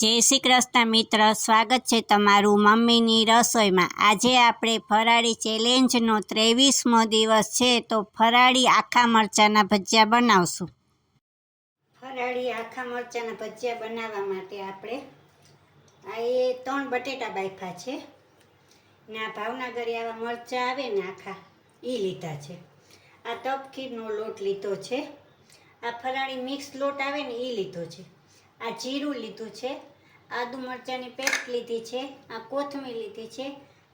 જય શ્રી કૃષ્ણ મિત્ર, સ્વાગત છે તમારું મમ્મીની રસોઈમાં। આજે આપણે ફરાળી ચેલેન્જનો 23મો દિવસ છે, તો ફરાળી આખા મરચાંના ભજીયા બનાવશું। ફરાળી આખા મરચાંના ભજીયા બનાવવા માટે આપણે આ 3 બટેટા બાફા છે ને આ ભાવનગરી આવા મરચાં આવે ને આખા એ લીધા છે। આ તપકીરનો લોટ લીધો છે, આ ફરાળી મિક્સ લોટ આવે ને એ લીધો છે, આ જીરું લીધું છે, આદુ મરચાંની પેસ્ટ લીધી છે, આ કોથમીર લીધી છે,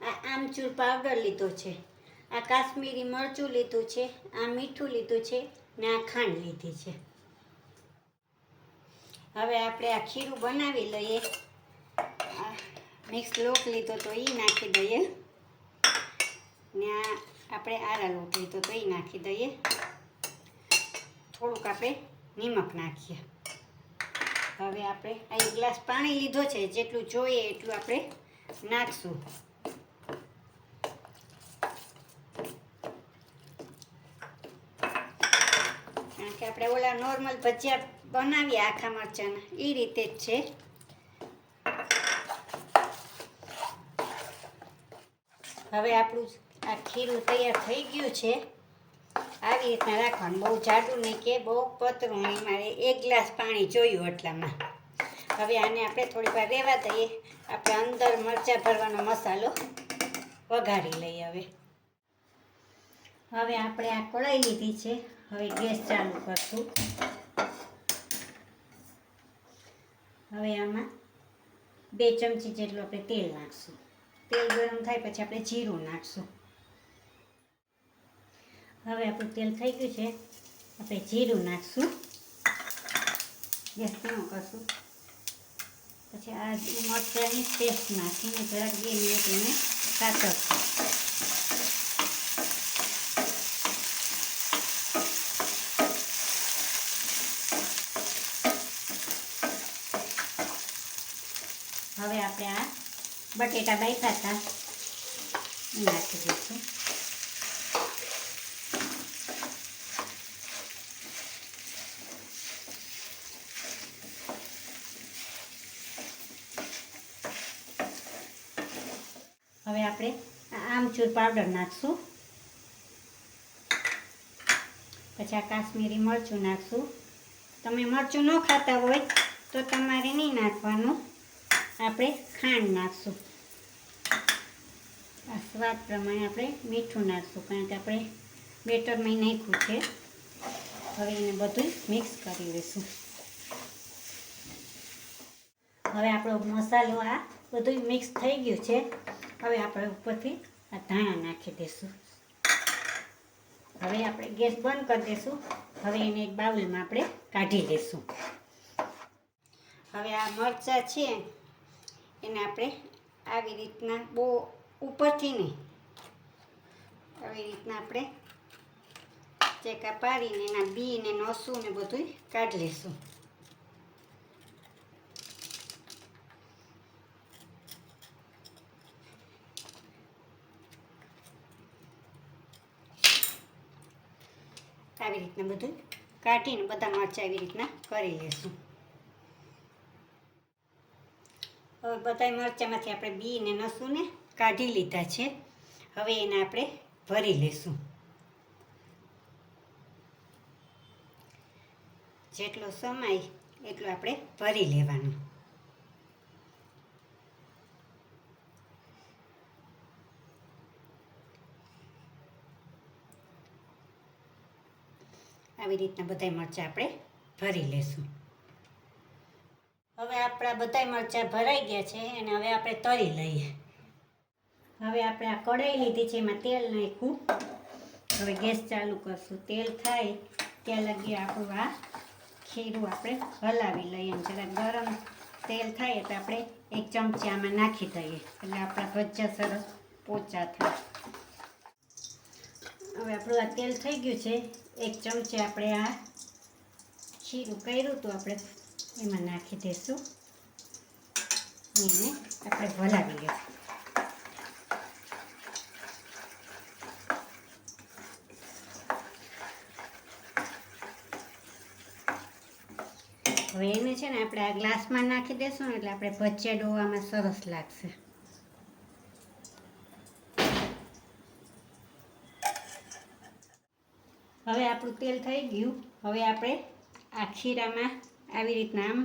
આ આમચૂર પાવડર લીધો છે, આ કાશ્મીરી મરચું લીધું છે, આ મીઠું લીધું છે ને આ ખાંડ લીધી છે। હવે આપણે આ ખીરું બનાવી લઈએ। આ મિક્સ લોટ લીધો તો એ નાખી દઈએ ને આ આપણે આરા લોટ લીધો તો એ નાખી દઈએ। થોડુંક આપણે નિમક નાખીએ। હવે આપણે આ 1 ગ્લાસ પાણી લીધો છે, જેટલું જોઈએ એટલું આપણે નાખશું। કારણ કે આપણે ઓલા નોર્મલ ભજીયા બનાવીએ આખા મરચાંના એ રીતે જ છે। હવે આપણું આ ખીરું તૈયાર થઈ ગયું છે। આવી રીતના રાખવાનું, બહુ જાડું નહીં કે બહુ પતરું નહીં, મારે 1 ગ્લાસ પાણી જોયું એટલામાં। હવે આને આપણે થોડી વાર રહેવા દઈએ। આપણે અંદર મરચાં ભરવાનો મસાલો વઘારી લઈએ। હવે આપણે આ કઢાઈ લીધી છે, હવે ગેસ ચાલુ કરશું। હવે આમાં 2 ચમચી જેટલું આપણે તેલ નાખશું। તેલ ગરમ થાય પછી આપણે જીરું નાખશું। હવે આપણું તેલ થઈ ગયું છે, આપણે જીરું નાખશું, ગેસ ધીમો કરશું। પછી આ મરચાંની પેસ્ટ નાખીને જરાક 2 મિનિટ એને સાતળશું। હવે આપણે આ બટેટા બાફ્યા હતા નાખી દઈશું। હવે આપણે આમચૂર પાવડર નાખશું, પછી આ કાશ્મીરી મરચું નાખશું। તમે મરચું ન ખાતા હોય તો તમારે નહીં નાખવાનું, આપણે ખાંડ નાખશું। આ સ્વાદ પ્રમાણે આપણે મીઠું નાખશું, કારણ કે આપણે બેટરમાં નાખ્યું છે। હવે એને બધું મિક્સ કરી લઈશું। હવે આપણો મસાલો આ બધું મિક્સ થઈ ગયું છે। હવે આપણે ઉપરથી આ ધાણા નાખી દઈશું। હવે આપણે ગેસ બંધ કરી દઈશું। હવે એને એક બાઉલમાં આપણે કાઢી લઈશું। હવે આ મરચાં છે એને આપણે આવી રીતના બહુ ઉપરથી નહીં, આવી રીતના આપણે ચેકા પાડીને એના બી ને નસું ને બધું કાઢી લઈશું। આવી રીતના બધું કાઢીને બધા મરચાં આવી રીતના કરી લઈશું। હવે બધા મરચાંમાંથી આપણે બી ને નસું ને કાઢી લીધા છે। હવે એને આપણે ભરી લઈશું। જેટલો સમાય એટલું આપણે ભરી લેવાનું। આવી રીતના બધા મરચાં આપણે ભરી લઈશું। હવે આપણા બધા મરચાં ભરાઈ ગયા છે અને હવે આપણે તળી લઈએ। હવે આપણે આ કઢાઈ લીધી છે, એમાં તેલ નાખ્યું। હવે ગેસ ચાલુ કરશું। તેલ થાય ત્યાં લગી આપણું આ ખીરું આપણે હલાવી લઈએ। જરા ગરમ તેલ થાય એટલે આપણે 1 ચમચી આમાં નાખી દઈએ, એટલે આપણા ભજીયા સરસ પોચા થાય। હવે આપણું આ તેલ થઈ ગયું છે, 1 ચમચી આપણે આ ખીરું કર્યું તો આપણે એમાં નાખી દઈશું। એને આપણે ભલાવી લઈશું। હવે એને છે ને આપણે આ ગ્લાસમાં નાખી દેશું ને એટલે આપણે ભજીયા ડોવામાં સરસ લાગશે. હવે આપણું તેલ થઈ ગયું. હવે આપણે આ ખીરામાં આવી રીતના આમ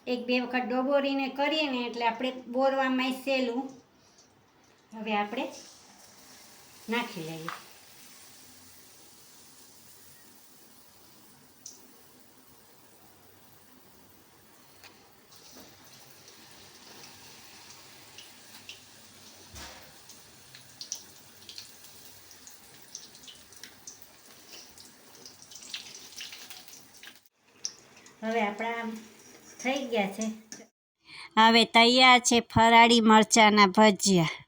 1-2 વખત ડોબોરીને કરીએ ને એટલે આપણે બોરવામાં સહેલું. હવે આપણે નાખી લઈએ. હવે આપણા થઈ ગયા છે. હવે તૈયાર છે ફરાળી મરચાંના ભજીયા.